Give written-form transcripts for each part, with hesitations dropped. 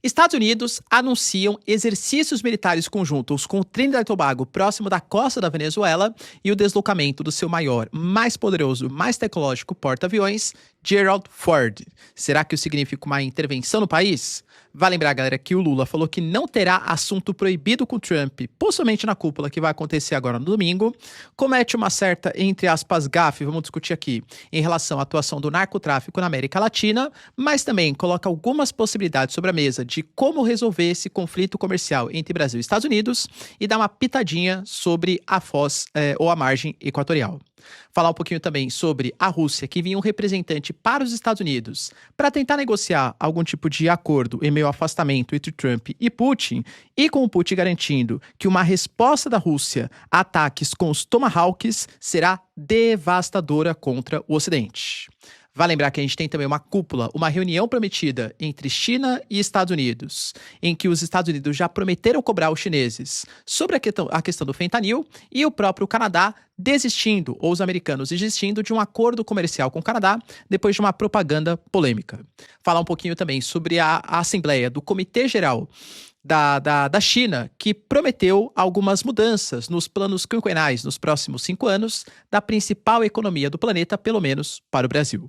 Estados Unidos anunciam exercícios militares conjuntos com o Trinidad e Tobago próximo da costa da Venezuela e o deslocamento do seu maior, mais poderoso, mais tecnológico porta-aviões, Gerald Ford. Será que isso significa uma intervenção no país? Vai lembrar, galera, que o Lula falou que não terá assunto proibido com Trump, possivelmente na cúpula que vai acontecer agora no domingo. Comete uma certa, entre aspas, gafe, vamos discutir aqui, em relação à atuação do narcotráfico na América Latina, mas também coloca algumas possibilidades sobre a mesa de como resolver esse conflito comercial entre Brasil e Estados Unidos e dá uma pitadinha sobre a foz ou a margem equatorial. Falar um pouquinho também sobre a Rússia, que vinha um representante para os Estados Unidos para tentar negociar algum tipo de acordo em meio ao afastamento entre Trump e Putin, e com o Putin garantindo que uma resposta da Rússia a ataques com os Tomahawks será devastadora contra o Ocidente. Vale lembrar que a gente tem também uma cúpula, uma reunião prometida entre China e Estados Unidos, em que os Estados Unidos já prometeram cobrar os chineses sobre a questão do fentanil e o próprio Canadá desistindo, ou os americanos desistindo de um acordo comercial com o Canadá depois de uma propaganda polêmica. Falar um pouquinho também sobre a Assembleia do Comitê Geral da China, que prometeu algumas mudanças nos planos quinquenais nos próximos 5 anos da principal economia do planeta, pelo menos para o Brasil.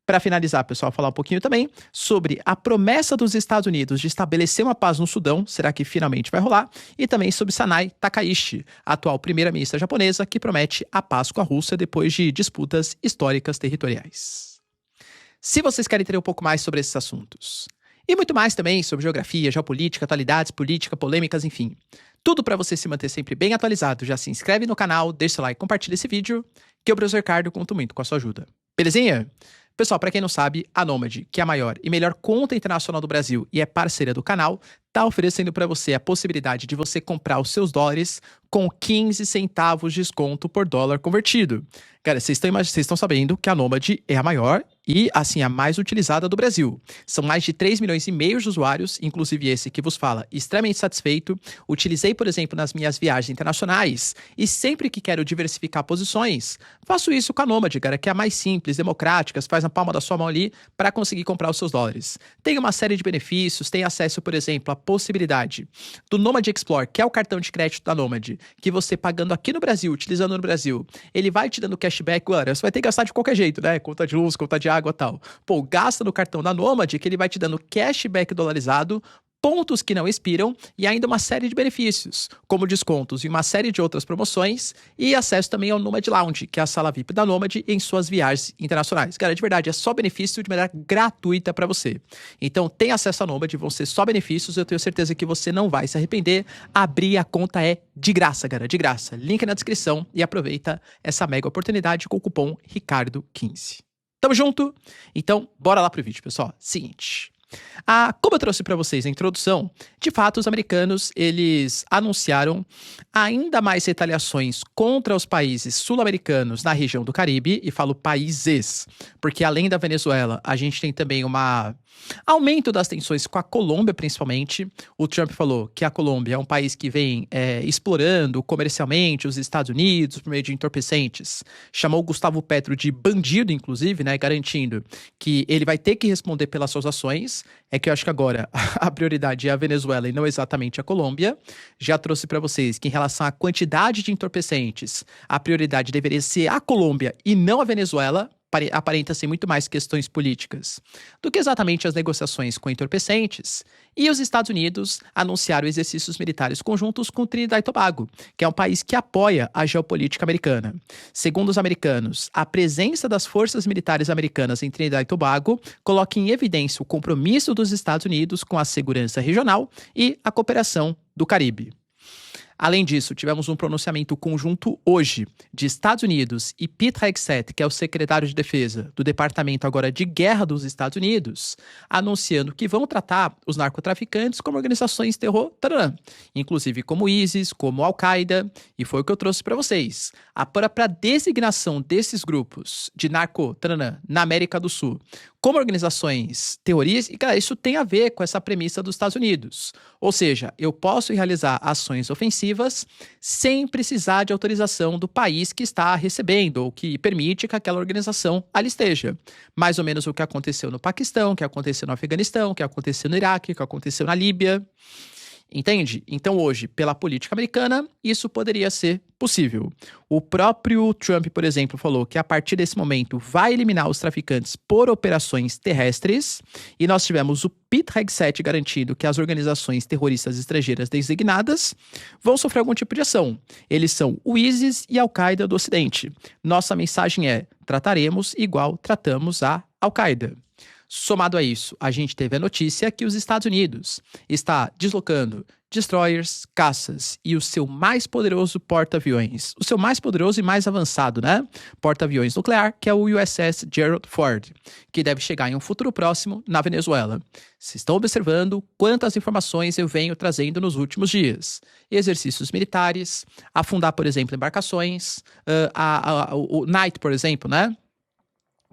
Para finalizar, pessoal, falar um pouquinho também sobre a promessa dos Estados Unidos de estabelecer uma paz no Sudão, será que finalmente vai rolar? E também sobre Sanai Takaichi, a atual primeira-ministra japonesa, que promete a paz com a Rússia depois de disputas históricas territoriais. Se vocês querem ter um pouco mais sobre esses assuntos, e muito mais também sobre geografia, geopolítica, atualidades, política, polêmicas, enfim. Tudo para você se manter sempre bem atualizado. Já se inscreve no canal, deixa o like, compartilha esse vídeo, que eu, professor Ricardo, conto muito com a sua ajuda. Belezinha? Pessoal, para quem não sabe, a Nomad, que é a maior e melhor conta internacional do Brasil e é parceira do canal, está oferecendo para você a possibilidade de você comprar os seus dólares com 15 centavos de desconto por dólar convertido. Cara, vocês estão sabendo que a Nomad é a maior e, assim, a mais utilizada do Brasil. São mais de 3 milhões e meio de usuários, inclusive esse que vos fala, extremamente satisfeito. Utilizei, por exemplo, nas minhas viagens internacionais e sempre que quero diversificar posições, faço isso com a Nomad, cara, que é a mais simples, democrática, faz na palma da sua mão ali para conseguir comprar os seus dólares. Tem uma série de benefícios, tem acesso, por exemplo, à possibilidade do Nomad Explore, que é o cartão de crédito da Nomad, que você pagando aqui no Brasil, utilizando no Brasil, ele vai te dando cashback, você vai ter que gastar de qualquer jeito, né? Conta de luz, conta de água e tal. Pô, gasta no cartão da Nomad, que ele vai te dando cashback dolarizado, pontos que não expiram e ainda uma série de benefícios, como descontos e uma série de outras promoções e acesso também ao Nomad Lounge, que é a sala VIP da Nomad em suas viagens internacionais. Cara, de verdade, é só benefício de maneira gratuita para você. Então, tem acesso à Nomad, vão ser só benefícios, eu tenho certeza que você não vai se arrepender. Abrir a conta é de graça, cara, de graça. Link na descrição e aproveita essa mega oportunidade com o cupom Ricardo15. Tamo junto? Então, bora lá pro vídeo, pessoal. Seguinte. Como eu trouxe para vocês na introdução, de fato os americanos eles anunciaram ainda mais retaliações contra os países sul-americanos na região do Caribe, e falo países, porque além da Venezuela, a gente tem também aumento das tensões com a Colômbia, principalmente. O Trump falou que a Colômbia é um país que vem explorando comercialmente os Estados Unidos por meio de entorpecentes. Chamou o Gustavo Petro de bandido, inclusive, né, garantindo que ele vai ter que responder pelas suas ações. É que eu acho que agora a prioridade é a Venezuela e não exatamente a Colômbia. Já trouxe para vocês que em relação à quantidade de entorpecentes, a prioridade deveria ser a Colômbia e não a Venezuela. Aparenta ser muito mais questões políticas do que exatamente as negociações com entorpecentes. E os Estados Unidos anunciaram exercícios militares conjuntos com Trinidad e Tobago, que é um país que apoia a geopolítica americana. Segundo os americanos, a presença das forças militares americanas em Trinidad e Tobago coloca em evidência o compromisso dos Estados Unidos com a segurança regional e a cooperação do Caribe. Além disso, tivemos um pronunciamento conjunto hoje de Estados Unidos e Pete Hegseth, que é o secretário de defesa do Departamento agora de Guerra dos Estados Unidos, anunciando que vão tratar os narcotraficantes como organizações de terror, inclusive como ISIS, como Al-Qaeda, e foi o que eu trouxe para vocês. A própria designação desses grupos de narco na América do Sul como organizações terroristas, e cara, isso tem a ver com essa premissa dos Estados Unidos. Ou seja, eu posso realizar ações ofensivas ofensivas sem precisar de autorização do país que está recebendo ou que permite que aquela organização ali esteja. Mais ou menos o que aconteceu no Paquistão, o que aconteceu no Afeganistão, o que aconteceu no Iraque, o que aconteceu na Líbia. Entende? Então hoje, pela política americana, isso poderia ser possível. O próprio Trump, por exemplo, falou que a partir desse momento vai eliminar os traficantes por operações terrestres, e nós tivemos o Pete Hegseth garantindo que as organizações terroristas estrangeiras designadas vão sofrer algum tipo de ação. Eles são o ISIS e a Al-Qaeda do Ocidente. Nossa mensagem é: trataremos igual tratamos a Al-Qaeda. Somado a isso, a gente teve a notícia que os Estados Unidos está deslocando destroyers, caças e o seu mais poderoso porta-aviões, o seu mais poderoso e mais avançado, né? Porta-aviões nuclear, que é o USS Gerald Ford, que deve chegar em um futuro próximo na Venezuela. Vocês estão observando quantas informações eu venho trazendo nos últimos dias. Exercícios militares, afundar, por exemplo, embarcações, o Night, por exemplo, né?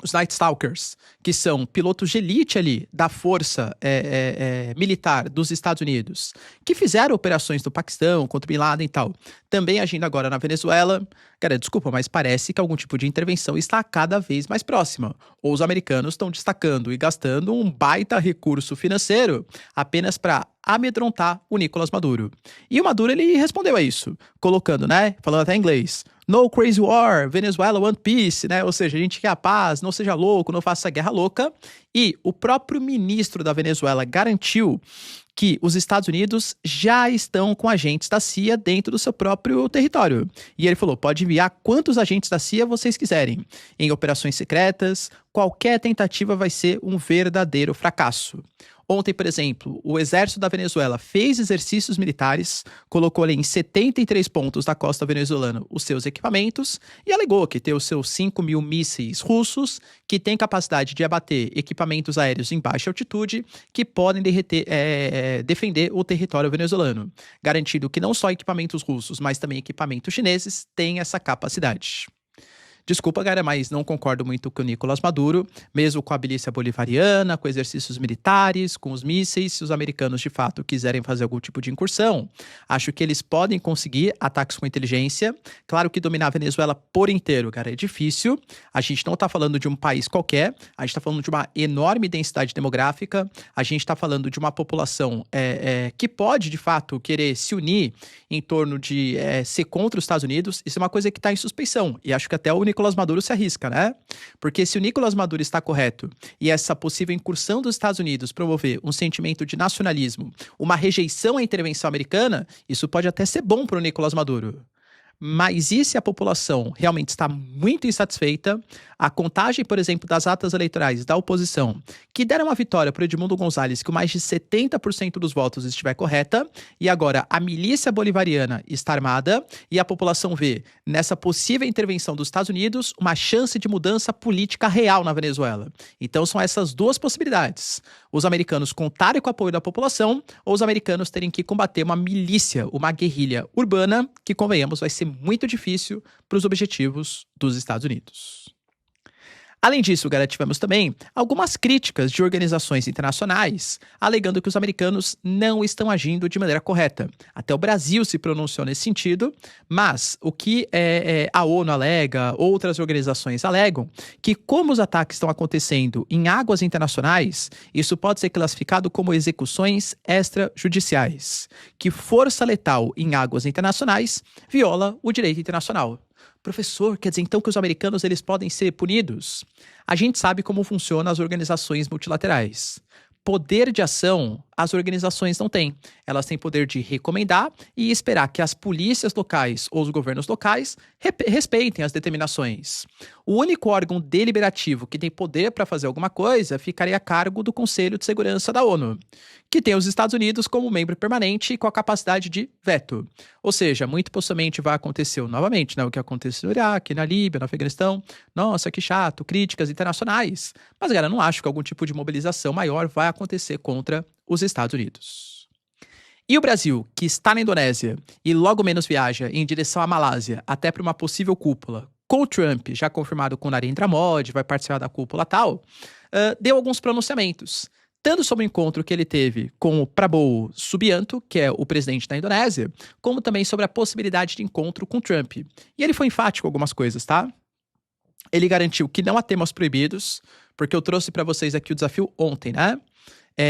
Os Night Stalkers, que são pilotos de elite ali da força militar dos Estados Unidos, que fizeram operações no Paquistão contra Bin Laden e tal, também agindo agora na Venezuela. Cara, desculpa, mas parece que algum tipo de intervenção está cada vez mais próxima. Ou os americanos estão destacando e gastando um baita recurso financeiro apenas para amedrontar o Nicolás Maduro. E o Maduro, ele respondeu a isso, colocando, né, falando até em inglês: "No crazy war, Venezuela want peace", né? Ou seja, a gente quer a paz, não seja louco, não faça guerra louca. E o próprio ministro da Venezuela garantiu que os Estados Unidos já estão com agentes da CIA dentro do seu próprio território. E ele falou: pode enviar quantos agentes da CIA vocês quiserem. Em operações secretas, qualquer tentativa vai ser um verdadeiro fracasso. Ontem, por exemplo, o exército da Venezuela fez exercícios militares, colocou ali em 73 pontos da costa venezuelana os seus equipamentos e alegou que tem os seus 5.000 mísseis russos, que têm capacidade de abater equipamentos aéreos em baixa altitude, que podem defender o território venezuelano, garantindo que não só equipamentos russos, mas também equipamentos chineses têm essa capacidade. Desculpa, galera, mas não concordo muito com o Nicolás Maduro, mesmo com a milícia bolivariana, com exercícios militares, com os mísseis. Se os americanos de fato quiserem fazer algum tipo de incursão, acho que eles podem conseguir ataques com inteligência. Claro que dominar a Venezuela por inteiro, cara, é difícil. A gente não tá falando de um país qualquer, a gente tá falando de uma enorme densidade demográfica, a gente tá falando de uma população que pode, de fato, querer se unir em torno de ser contra os Estados Unidos. Isso é uma coisa que tá em suspeição, e acho que até o Nicolás Maduro se arrisca, né? Porque se o Nicolás Maduro está correto e essa possível incursão dos Estados Unidos promover um sentimento de nacionalismo, uma rejeição à intervenção americana, isso pode até ser bom para o Nicolás Maduro. Mas e se a população realmente está muito insatisfeita? A contagem, por exemplo, das atas eleitorais da oposição, que deram uma vitória para o Edmundo Gonzalez, que mais de 70% dos votos estiver correta, e agora a milícia bolivariana está armada, e a população vê nessa possível intervenção dos Estados Unidos uma chance de mudança política real na Venezuela. Então são essas duas possibilidades. Os americanos contarem com o apoio da população, ou os americanos terem que combater uma milícia, uma guerrilha urbana, que, convenhamos, vai ser muito difícil para os objetivos dos Estados Unidos. Além disso, galera, tivemos também algumas críticas de organizações internacionais, alegando que os americanos não estão agindo de maneira correta. Até o Brasil se pronunciou nesse sentido, mas o que a ONU alega, outras organizações alegam, que como os ataques estão acontecendo em águas internacionais, isso pode ser classificado como execuções extrajudiciais, que força letal em águas internacionais viola o direito internacional. Professor, quer dizer então que os americanos eles podem ser punidos? A gente sabe como funcionam as organizações multilaterais. Poder de ação, as organizações não têm. Elas têm poder de recomendar e esperar que as polícias locais ou os governos locais respeitem as determinações. O único órgão deliberativo que tem poder para fazer alguma coisa ficaria a cargo do Conselho de Segurança da ONU, que tem os Estados Unidos como membro permanente e com a capacidade de veto. Ou seja, muito possivelmente vai acontecer novamente, né, o que aconteceu no Iraque, na Líbia, no Afeganistão. Nossa, que chato, críticas internacionais. Mas, galera, não acho que algum tipo de mobilização maior vai acontecer contra os Estados Unidos. E o Brasil, que está na Indonésia e logo menos viaja em direção à Malásia, até para uma possível cúpula, com o Trump já confirmado com Narendra Modi, vai participar da cúpula tal, deu alguns pronunciamentos. tanto sobre o encontro que ele teve com o Prabowo Subianto, que é o presidente da Indonésia, como também sobre a possibilidade de encontro com Trump. E ele foi enfático em algumas coisas, tá? Ele garantiu que não há temas proibidos, porque eu trouxe para vocês aqui o desafio ontem, né?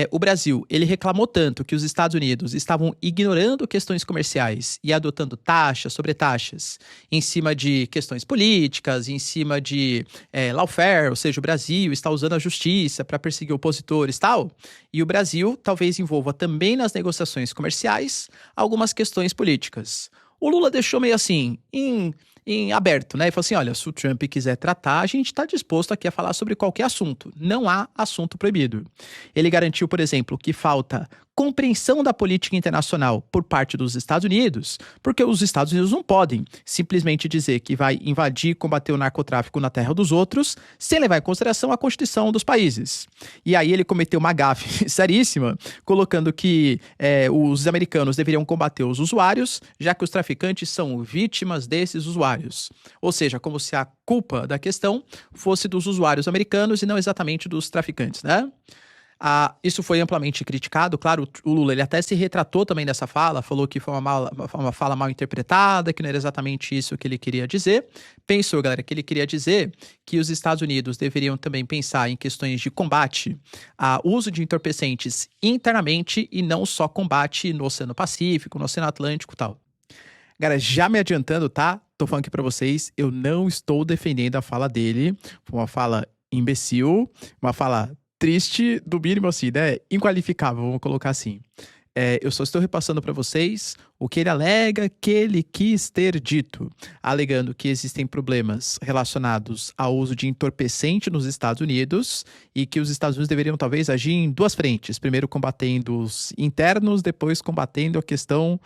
O Brasil, ele reclamou tanto que os Estados Unidos estavam ignorando questões comerciais e adotando taxas sobre taxas em cima de questões políticas, em cima de lawfare, ou seja, o Brasil está usando a justiça para perseguir opositores e tal. E o Brasil talvez envolva também nas negociações comerciais algumas questões políticas. O Lula deixou meio assim, em aberto, né? E falou assim, olha, se o Trump quiser tratar, a gente está disposto aqui a falar sobre qualquer assunto. Não há assunto proibido. Ele garantiu, por exemplo, que falta compreensão da política internacional por parte dos Estados Unidos, porque os Estados Unidos não podem simplesmente dizer que vai invadir e combater o narcotráfico na terra dos outros, sem levar em consideração a Constituição dos países. E aí ele cometeu uma gafe seríssima, colocando que os americanos deveriam combater os usuários, já que os traficantes são vítimas desses usuários. Ou seja, como se a culpa da questão fosse dos usuários americanos e não exatamente dos traficantes, né? Isso foi amplamente criticado, claro, o Lula ele até se retratou também dessa fala, falou que foi uma fala mal interpretada, que não era exatamente isso que ele queria dizer. Pensou, galera, que ele queria dizer que os Estados Unidos deveriam também pensar em questões de combate ao uso de entorpecentes internamente e não só combate no Oceano Pacífico, no Oceano Atlântico e tal. Galera, já me adiantando, tá? Tô falando aqui pra vocês, eu não estou defendendo a fala dele, foi uma fala imbecil, uma fala triste, do mínimo assim, né? Inqualificável, vamos colocar assim. Eu só estou repassando para vocês o que ele alega que ele quis ter dito, alegando que existem problemas relacionados ao uso de entorpecente nos Estados Unidos e que os Estados Unidos deveriam talvez agir em duas frentes, primeiro combatendo os internos, depois combatendo a questão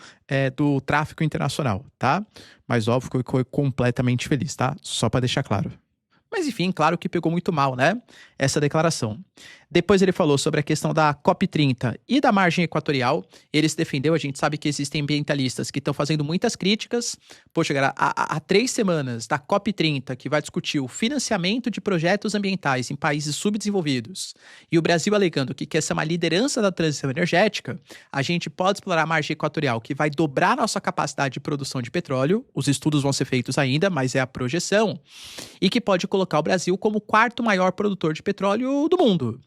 do tráfico internacional, tá? Mas óbvio que eu fui completamente feliz, tá? Só para deixar claro. Mas enfim, claro que pegou muito mal, né? Essa declaração. Depois ele falou sobre a questão da COP30 e da margem equatorial. Ele se defendeu, a gente sabe que existem ambientalistas que estão fazendo muitas críticas. Poxa, galera, há 3 semanas da COP30, que vai discutir o financiamento de projetos ambientais em países subdesenvolvidos, e o Brasil alegando que quer ser uma liderança da transição energética, a gente pode explorar a margem equatorial, que vai dobrar nossa capacidade de produção de petróleo. Os estudos vão ser feitos ainda, mas é a projeção. E que pode colocar o Brasil como o 4º maior produtor de petróleo do mundo.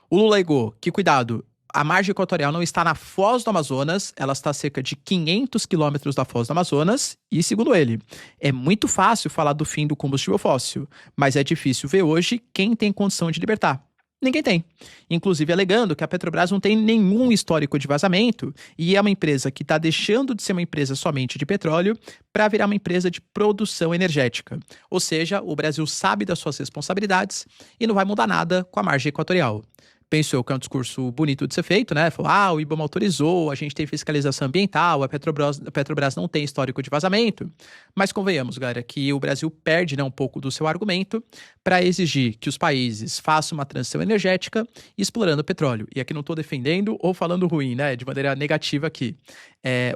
O Lula alegou que, cuidado, a margem equatorial não está na Foz do Amazonas, ela está a cerca de 500 quilômetros da Foz do Amazonas, e, segundo ele, é muito fácil falar do fim do combustível fóssil, mas é difícil ver hoje quem tem condição de libertar. Ninguém tem. Inclusive alegando que a Petrobras não tem nenhum histórico de vazamento e é uma empresa que está deixando de ser uma empresa somente de petróleo para virar uma empresa de produção energética. Ou seja, o Brasil sabe das suas responsabilidades e não vai mudar nada com a margem equatorial. Penso eu que é um discurso bonito de ser feito, né? Falou, o IBAMA autorizou, a gente tem fiscalização ambiental, a Petrobras não tem histórico de vazamento. Mas convenhamos, galera, que o Brasil perde, né, um pouco do seu argumento para exigir que os países façam uma transição energética explorando petróleo. E aqui não estou defendendo ou falando ruim, né? De maneira negativa aqui.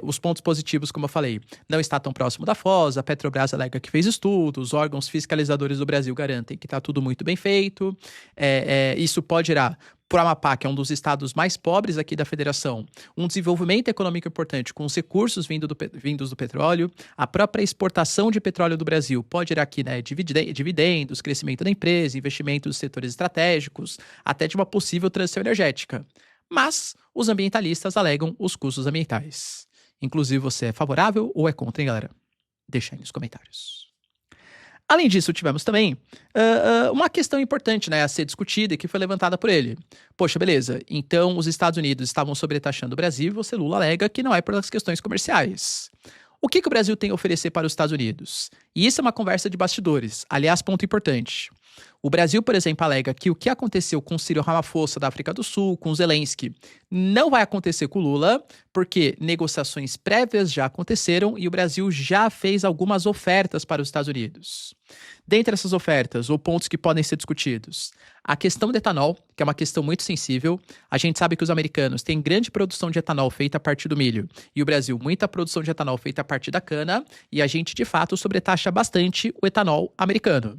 Os pontos positivos, como eu falei, não está tão próximo da Foz, a Petrobras alega que fez estudos, os órgãos fiscalizadores do Brasil garantem que está tudo muito bem feito. Isso pode gerar, por Amapá, que é um dos estados mais pobres aqui da federação, um desenvolvimento econômico importante com os recursos vindos do petróleo. A própria exportação de petróleo do Brasil pode gerar aqui, né, dividendos, crescimento da empresa, investimento nos setores estratégicos, até de uma possível transição energética. Mas os ambientalistas alegam os custos ambientais. Inclusive, você é favorável ou é contra, hein, galera? Deixa aí nos comentários. Além disso, tivemos também uma questão importante, né, a ser discutida e que foi levantada por ele. Poxa, beleza, então os Estados Unidos estavam sobretaxando o Brasil e você, Lula, alega que não é pelas questões comerciais. O que o Brasil tem a oferecer para os Estados Unidos? E isso é uma conversa de bastidores. Aliás, ponto importante. O Brasil, por exemplo, alega que o que aconteceu com o Cyril Ramaphosa da África do Sul, com Zelensky, não vai acontecer com o Lula, porque negociações prévias já aconteceram e o Brasil já fez algumas ofertas para os Estados Unidos. Dentre essas ofertas, ou pontos que podem ser discutidos, a questão do etanol, que é uma questão muito sensível. A gente sabe que os americanos têm grande produção de etanol feita a partir do milho, e o Brasil muita produção de etanol feita a partir da cana, e a gente, de fato, sobretaxa bastante o etanol americano.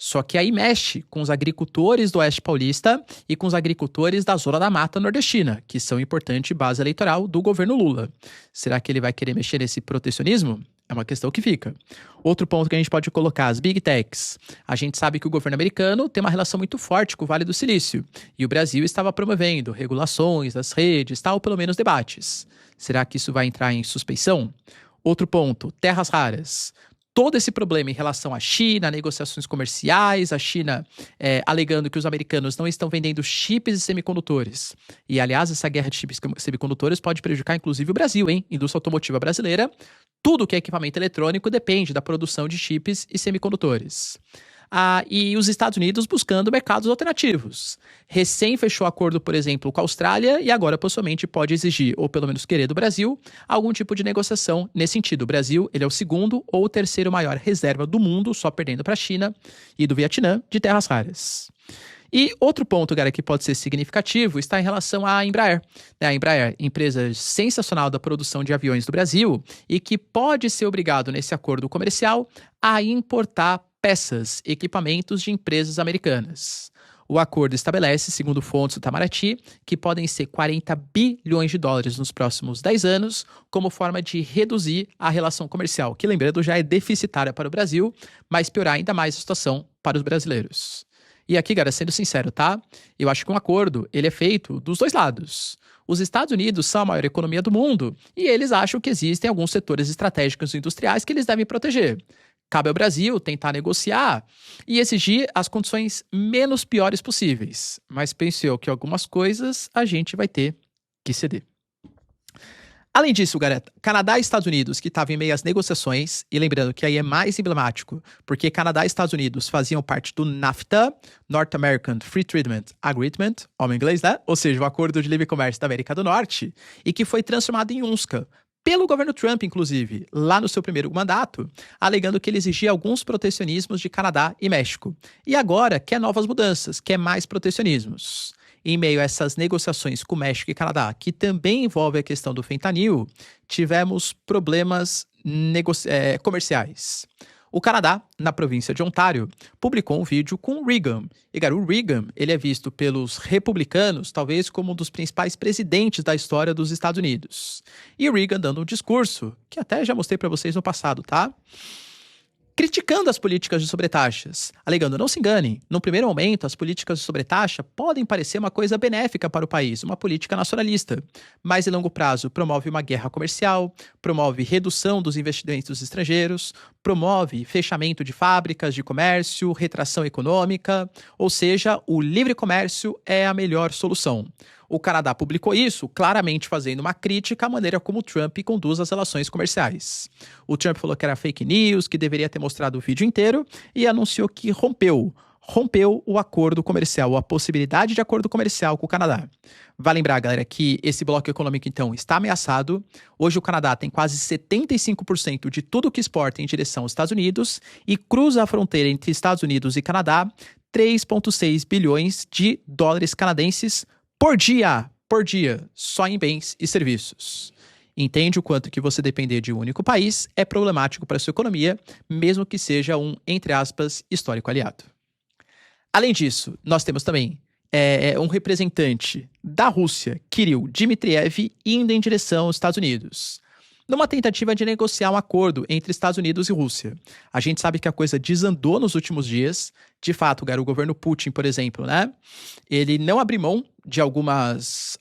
Só que aí mexe com os agricultores do Oeste Paulista e com os agricultores da Zona da Mata Nordestina, que são importante base eleitoral do governo Lula. Será que ele vai querer mexer nesse protecionismo? É uma questão que fica. Outro ponto que a gente pode colocar, as Big Techs. A gente sabe que o governo americano tem uma relação muito forte com o Vale do Silício. E o Brasil estava promovendo regulações das redes, tal, pelo menos debates. Será que isso vai entrar em suspeição? Outro ponto, terras raras. Todo esse problema em relação à China, negociações comerciais, a China alegando que os americanos não estão vendendo chips e semicondutores. E, aliás, essa guerra de chips e semicondutores pode prejudicar, inclusive, o Brasil, hein? Indústria automotiva brasileira. Tudo que é equipamento eletrônico depende da produção de chips e semicondutores. E os Estados Unidos buscando mercados alternativos. Recém fechou acordo, por exemplo, com a Austrália e agora possivelmente pode exigir, ou pelo menos querer do Brasil, algum tipo de negociação nesse sentido. O Brasil, ele é o segundo ou o terceiro maior reserva do mundo, só perdendo para a China e do Vietnã, de terras raras. E outro ponto, galera, que pode ser significativo está em relação à Embraer. A Embraer, empresa sensacional da produção de aviões do Brasil e que pode ser obrigado nesse acordo comercial a importar peças, equipamentos de empresas americanas. O acordo estabelece, segundo fontes do Itamaraty, que podem ser 40 bilhões de dólares nos próximos 10 anos, como forma de reduzir a relação comercial, que, lembrando, já é deficitária para o Brasil, mas piorar ainda mais a situação para os brasileiros. E aqui, galera, sendo sincero, tá? Eu acho que um acordo, ele é feito dos dois lados. Os Estados Unidos são a maior economia do mundo e eles acham que existem alguns setores estratégicos e industriais que eles devem proteger. Cabe ao Brasil tentar negociar e exigir as condições menos piores possíveis. Mas penso eu que algumas coisas a gente vai ter que ceder. Além disso, galera, Canadá e Estados Unidos, que estavam em meio às negociações, e lembrando que aí é mais emblemático, porque Canadá e Estados Unidos faziam parte do NAFTA, North American Free Trade Agreement, homem inglês, né? Ou seja, o Acordo de Livre Comércio da América do Norte, e que foi transformado em UNSCA, pelo governo Trump, inclusive, lá no seu primeiro mandato, alegando que ele exigia alguns protecionismos de Canadá e México. E agora quer novas mudanças, quer mais protecionismos. Em meio a essas negociações com México e Canadá, que também envolve a questão do fentanil, tivemos problemas comerciais. O Canadá, na província de Ontário, publicou um vídeo com o Reagan. E, cara, o Reagan, ele é visto pelos republicanos, talvez como um dos principais presidentes da história dos Estados Unidos. E o Reagan dando um discurso, que até já mostrei para vocês no passado, tá? Criticando as políticas de sobretaxas, alegando, não se enganem, no primeiro momento as políticas de sobretaxa podem parecer uma coisa benéfica para o país, uma política nacionalista, mas em longo prazo promove uma guerra comercial, promove redução dos investimentos estrangeiros, promove fechamento de fábricas de comércio, retração econômica, ou seja, o livre comércio é a melhor solução. O Canadá publicou isso, claramente fazendo uma crítica à maneira como o Trump conduz as relações comerciais. O Trump falou que era fake news, que deveria ter mostrado o vídeo inteiro e anunciou que rompeu o acordo comercial, a possibilidade de acordo comercial com o Canadá. Vale lembrar, galera, que esse bloco econômico, então, está ameaçado. Hoje o Canadá tem quase 75% de tudo que exporta em direção aos Estados Unidos e cruza a fronteira entre Estados Unidos e Canadá 3,6 bilhões de dólares canadenses por dia, só em bens e serviços. Entende o quanto que você depender de um único país é problemático para a sua economia, mesmo que seja um, entre aspas, histórico aliado. Além disso, nós temos também um representante da Rússia, Kirill Dmitriev, indo em direção aos Estados Unidos, numa tentativa de negociar um acordo entre Estados Unidos e Rússia. A gente sabe que a coisa desandou nos últimos dias. De fato, o governo Putin, por exemplo, né? Ele não abriu mão de algumas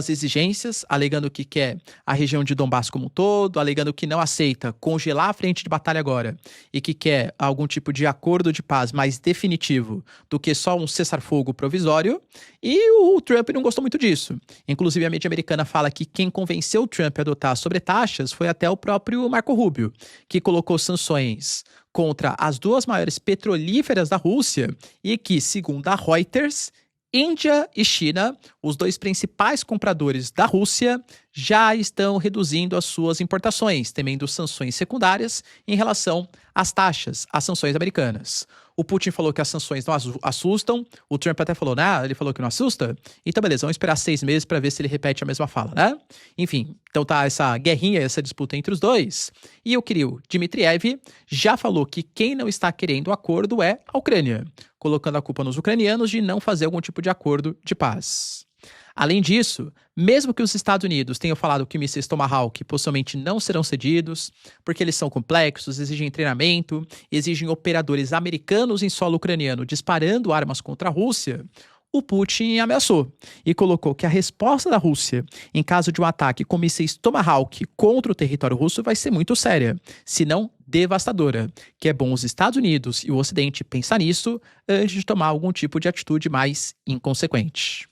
exigências, alegando que quer a região de Donbass como um todo, alegando que não aceita congelar a frente de batalha agora e que quer algum tipo de acordo de paz mais definitivo do que só um cessar-fogo provisório. E o Trump não gostou muito disso. Inclusive, a mídia americana fala que quem convenceu o Trump a adotar sobretaxas foi até o próprio Marco Rubio, que colocou sanções contra as duas maiores petrolíferas da Rússia e que, segundo a Reuters, Índia e China os dois principais compradores da Rússia já estão reduzindo as suas importações, temendo sanções secundárias em relação às taxas, às sanções americanas. O Putin falou que as sanções não assustam, o Trump até falou, né? Ele falou que não assusta. Então, beleza, vamos esperar 6 meses para ver se ele repete a mesma fala, né? Enfim, então tá essa guerrinha, essa disputa entre os dois. E o Kirill Dmitriev já falou que quem não está querendo o acordo é a Ucrânia, colocando a culpa nos ucranianos de não fazer algum tipo de acordo de paz. Além disso, mesmo que os Estados Unidos tenham falado que mísseis Tomahawk possivelmente não serão cedidos, porque eles são complexos, exigem treinamento, exigem operadores americanos em solo ucraniano disparando armas contra a Rússia, o Putin ameaçou e colocou que a resposta da Rússia em caso de um ataque com mísseis Tomahawk contra o território russo vai ser muito séria, se não devastadora, que é bom os Estados Unidos e o Ocidente pensar nisso antes de tomar algum tipo de atitude mais inconsequente.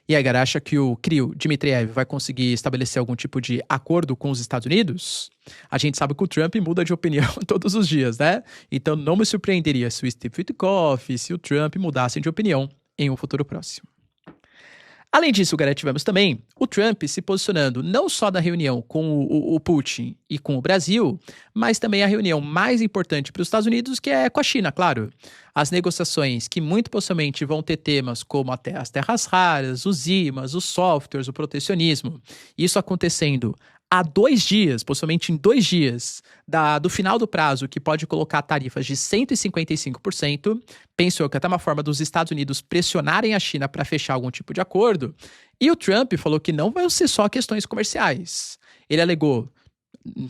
E aí, Gara, acha que o Kirill Dmitriev vai conseguir estabelecer algum tipo de acordo com os Estados Unidos? A gente sabe que o Trump muda de opinião todos os dias, né? Então não me surpreenderia se o Steve Witkoff, se o Trump mudassem de opinião em um futuro próximo. Além disso, Gara, tivemos também o Trump se posicionando não só na reunião com o Putin e com o Brasil, mas também a reunião mais importante para os Estados Unidos, que é com a China, claro. As negociações que muito possivelmente vão ter temas como até as terras raras, os IMAs, os softwares, o protecionismo. Isso acontecendo há 2 dias, possivelmente em 2 dias, do final do prazo, que pode colocar tarifas de 155%, pensou que até uma forma dos Estados Unidos pressionarem a China para fechar algum tipo de acordo, e o Trump falou que não vão ser só questões comerciais. Ele alegou,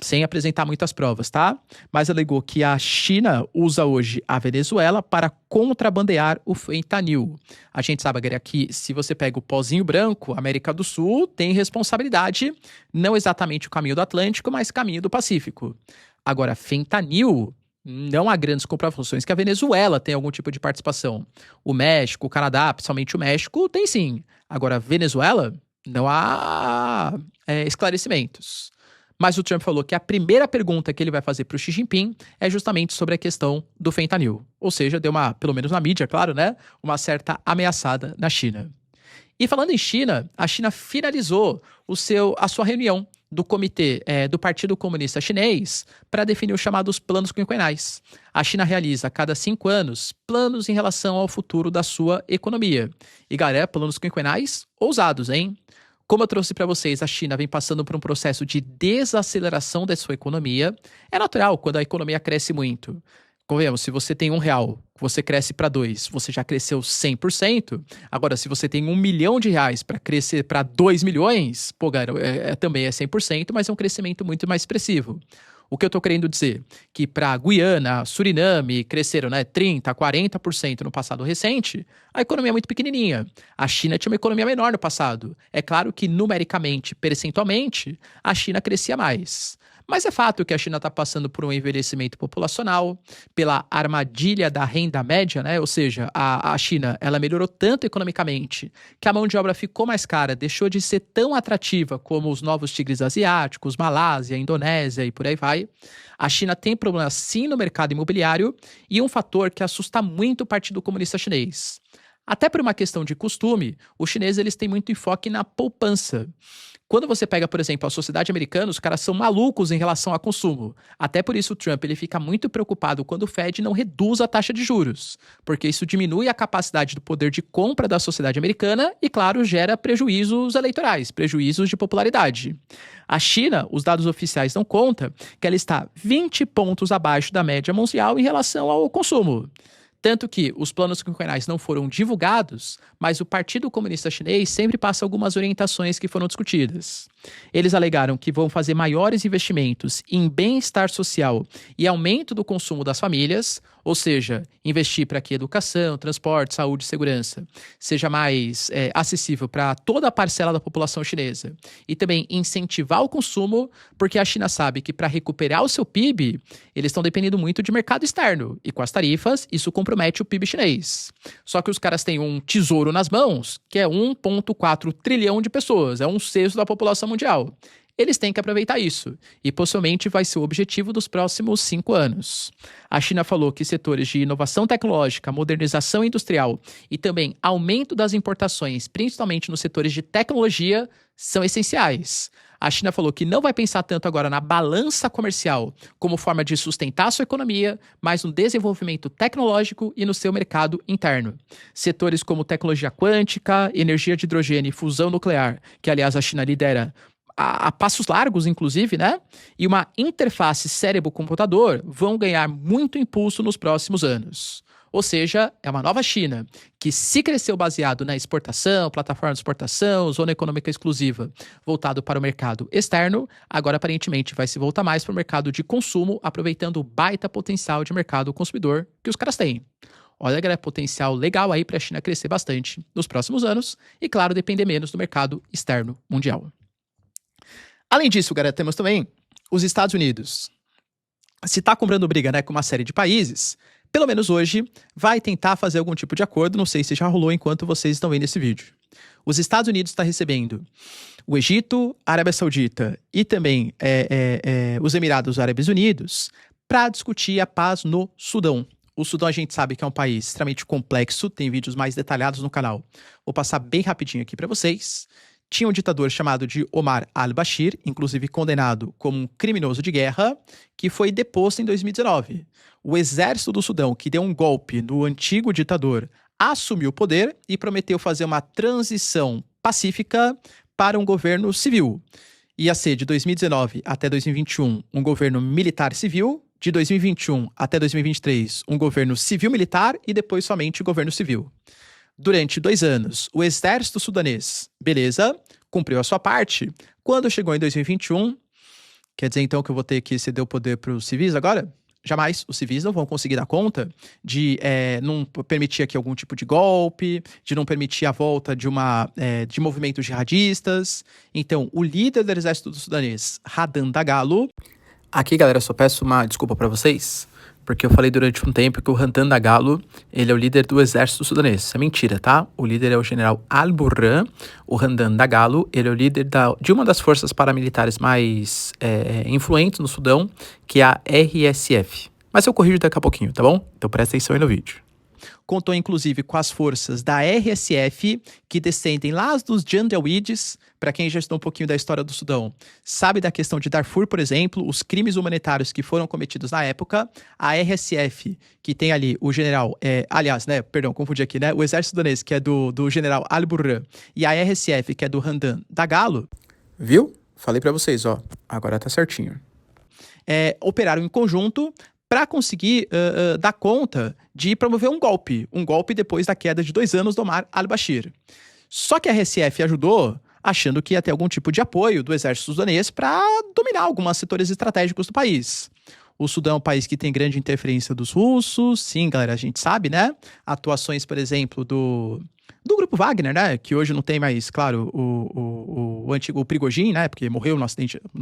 sem apresentar muitas provas, tá? Mas alegou que a China usa hoje a Venezuela para contrabandear o fentanil. A gente sabe, Gary, que se você pega o pozinho branco, a América do Sul tem responsabilidade, não exatamente o caminho do Atlântico, mas caminho do Pacífico. Agora, fentanil, não há grandes comprovações que a Venezuela tem algum tipo de participação. O México, o Canadá, principalmente o México, tem sim. Agora, a Venezuela, não há esclarecimentos. Mas o Trump falou que a primeira pergunta que ele vai fazer para o Xi Jinping é justamente sobre a questão do fentanil. Ou seja, deu pelo menos na mídia, claro, né? Uma certa ameaçada na China. E falando em China, a China finalizou a sua reunião do comitê do Partido Comunista Chinês para definir os chamados planos quinquenais. A China realiza a cada 5 anos planos em relação ao futuro da sua economia. E, galera, planos quinquenais ousados, hein? Como eu trouxe para vocês, a China vem passando por um processo de desaceleração da sua economia. É natural quando a economia cresce muito. Convenhamos, se você tem R$1, você cresce para 2, você já cresceu 100%. Agora, se você tem R$1 milhão para crescer para 2 milhões, pô, galera, também é 100%, mas é um crescimento muito mais expressivo. O que eu estou querendo dizer? Que para Guiana, Suriname, cresceram 30%, 40% no passado recente, a economia é muito pequenininha. A China tinha uma economia menor no passado. É claro que numericamente, percentualmente, a China crescia mais. Mas é fato que a China está passando por um envelhecimento populacional, pela armadilha da renda média, né? Ou seja, a China ela melhorou tanto economicamente que a mão de obra ficou mais cara, deixou de ser tão atrativa como os novos tigres asiáticos, Malásia, Indonésia e por aí vai. A China tem problemas sim no mercado imobiliário e um fator que assusta muito o Partido Comunista Chinês. Até por uma questão de costume, os chineses eles têm muito enfoque na poupança. Quando você pega, por exemplo, a sociedade americana, os caras são malucos em relação a consumo. Até por isso o Trump ele fica muito preocupado quando o Fed não reduz a taxa de juros, porque isso diminui a capacidade do poder de compra da sociedade americana e, claro, gera prejuízos eleitorais, prejuízos de popularidade. A China, os dados oficiais dão conta que ela está 20 pontos abaixo da média mundial em relação ao consumo. Tanto que os planos quinquenais não foram divulgados, mas o Partido Comunista Chinês sempre passa algumas orientações que foram discutidas. Eles alegaram que vão fazer maiores investimentos em bem-estar social e aumento do consumo das famílias, ou seja, investir para que educação, transporte, saúde e segurança seja mais acessível para toda a parcela da população chinesa. E também incentivar o consumo, porque a China sabe que para recuperar o seu PIB, eles estão dependendo muito de mercado externo. E com as tarifas, isso compromete o PIB chinês. Só que os caras têm um tesouro nas mãos, que é 1,4 trilhão de pessoas, é 1/6 da população mundial. Eles têm que aproveitar isso, e possivelmente vai ser o objetivo dos próximos 5 anos. A China falou que setores de inovação tecnológica, modernização industrial e também aumento das importações, principalmente nos setores de tecnologia, são essenciais. A China falou que não vai pensar tanto agora na balança comercial como forma de sustentar sua economia, mas no desenvolvimento tecnológico e no seu mercado interno. Setores como tecnologia quântica, energia de hidrogênio e fusão nuclear, que aliás a China lidera a passos largos, inclusive, né? E uma interface cérebro-computador vão ganhar muito impulso nos próximos anos. Ou seja, é uma nova China, que se cresceu baseado na exportação, plataforma de exportação, zona econômica exclusiva, voltado para o mercado externo, agora aparentemente vai se voltar mais para o mercado de consumo, aproveitando o baita potencial de mercado consumidor que os caras têm. Olha, galera, potencial legal aí para a China crescer bastante nos próximos anos e, claro, depender menos do mercado externo mundial. Além disso, galera, temos também os Estados Unidos. Se está comprando briga, né, com uma série de países, pelo menos hoje, vai tentar fazer algum tipo de acordo, não sei se já rolou enquanto vocês estão vendo esse vídeo. Os Estados Unidos está recebendo o Egito, a Arábia Saudita e também os Emirados Árabes Unidos para discutir a paz no Sudão. O Sudão a gente sabe que é um país extremamente complexo, tem vídeos mais detalhados no canal. Vou passar bem rapidinho aqui para vocês. Tinha um ditador chamado de Omar al-Bashir, inclusive condenado como um criminoso de guerra, que foi deposto em 2019. O exército do Sudão, que deu um golpe no antigo ditador, assumiu o poder e prometeu fazer uma transição pacífica para um governo civil. Ia ser de 2019 até 2021 um governo militar-civil, de 2021 até 2023 um governo civil-militar e depois somente governo civil. Durante 2 anos, o exército sudanês, beleza, cumpriu a sua parte. Quando chegou em 2021, quer dizer então que eu vou ter que ceder o poder para os civis agora? Jamais, os civis não vão conseguir dar conta de não permitir aqui algum tipo de golpe, de não permitir a volta de movimentos jihadistas. Então, o líder do exército sudanês, Hamdan Dagalo... Aqui, galera, só peço uma desculpa para vocês, porque eu falei durante um tempo que o Hamdan Dagalo, ele é o líder do exército sudanês. Isso é mentira, tá? O líder é o general Al-Burhan. O Hamdan Dagalo, ele é o líder de uma das forças paramilitares mais influentes no Sudão, que é a RSF. Mas eu corrijo daqui a pouquinho, tá bom? Então presta atenção aí no vídeo. Contou, inclusive, com as forças da RSF, que descendem lá dos Janjaweeds. Para quem já estudou um pouquinho da história do Sudão, sabe da questão de Darfur, por exemplo, os crimes humanitários que foram cometidos na época. A RSF, que tem ali o general... confundi aqui, né? O exército sudanês, que é do general Al-Burhan, e a RSF, que é do Hamdan Dagalo. Viu? Falei para vocês, ó. Agora tá certinho. Operaram em conjunto para conseguir dar conta de promover um golpe depois da queda de 2 anos do Omar al-Bashir. Só que a RSF ajudou achando que ia ter algum tipo de apoio do exército sudanês para dominar alguns setores estratégicos do país. O Sudão é um país que tem grande interferência dos russos, sim, galera, a gente sabe, né? Atuações, por exemplo, do grupo Wagner, né? Que hoje não tem mais, claro, o antigo Prigozhin, né? Porque morreu no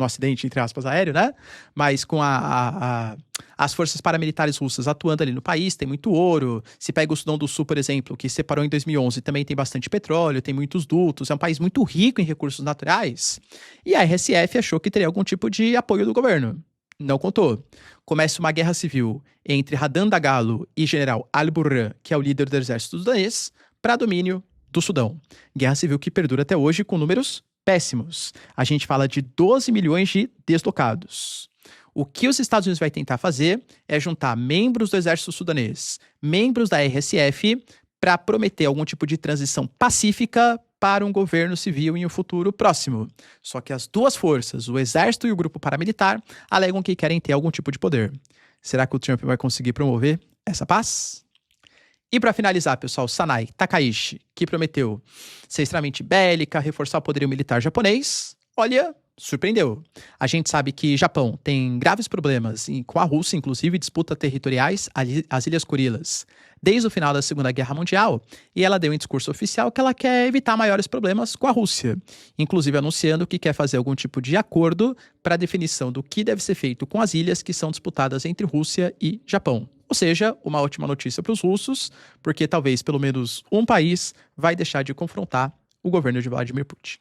acidente, entre aspas, aéreo, né? Mas com as forças paramilitares russas atuando ali no país, tem muito ouro. Se pega o Sudão do Sul, por exemplo, que separou em 2011, também tem bastante petróleo, tem muitos dutos, é um país muito rico em recursos naturais. E a RSF achou que teria algum tipo de apoio do governo. Não contou. Começa uma guerra civil entre Hamdan Dagalo e general Al-Burhan, que é o líder do exército sudanês, para domínio do Sudão. Guerra civil que perdura até hoje com números péssimos. A gente fala de 12 milhões de deslocados. O que os Estados Unidos vai tentar fazer é juntar membros do exército sudanês, membros da RSF, para prometer algum tipo de transição pacífica para um governo civil em um futuro próximo. Só que as duas forças, o exército e o grupo paramilitar, alegam que querem ter algum tipo de poder. Será que o Trump vai conseguir promover essa paz? E para finalizar, pessoal, Sanai Takaichi, que prometeu ser extremamente bélica, reforçar o poderio militar japonês, olha, surpreendeu. A gente sabe que Japão tem graves problemas com a Rússia, inclusive disputas territoriais, as Ilhas Kurilas, desde o final da Segunda Guerra Mundial, e ela deu em discurso oficial que ela quer evitar maiores problemas com a Rússia, inclusive anunciando que quer fazer algum tipo de acordo para a definição do que deve ser feito com as ilhas que são disputadas entre Rússia e Japão. Ou seja, uma ótima notícia para os russos, porque talvez pelo menos um país vai deixar de confrontar o governo de Vladimir Putin.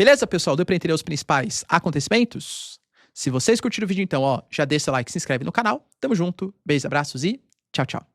Beleza, pessoal? Deu pra entender os principais acontecimentos? Se vocês curtiram o vídeo, então, ó, já deixa o like, se inscreve no canal. Tamo junto, beijos, abraços e tchau, tchau.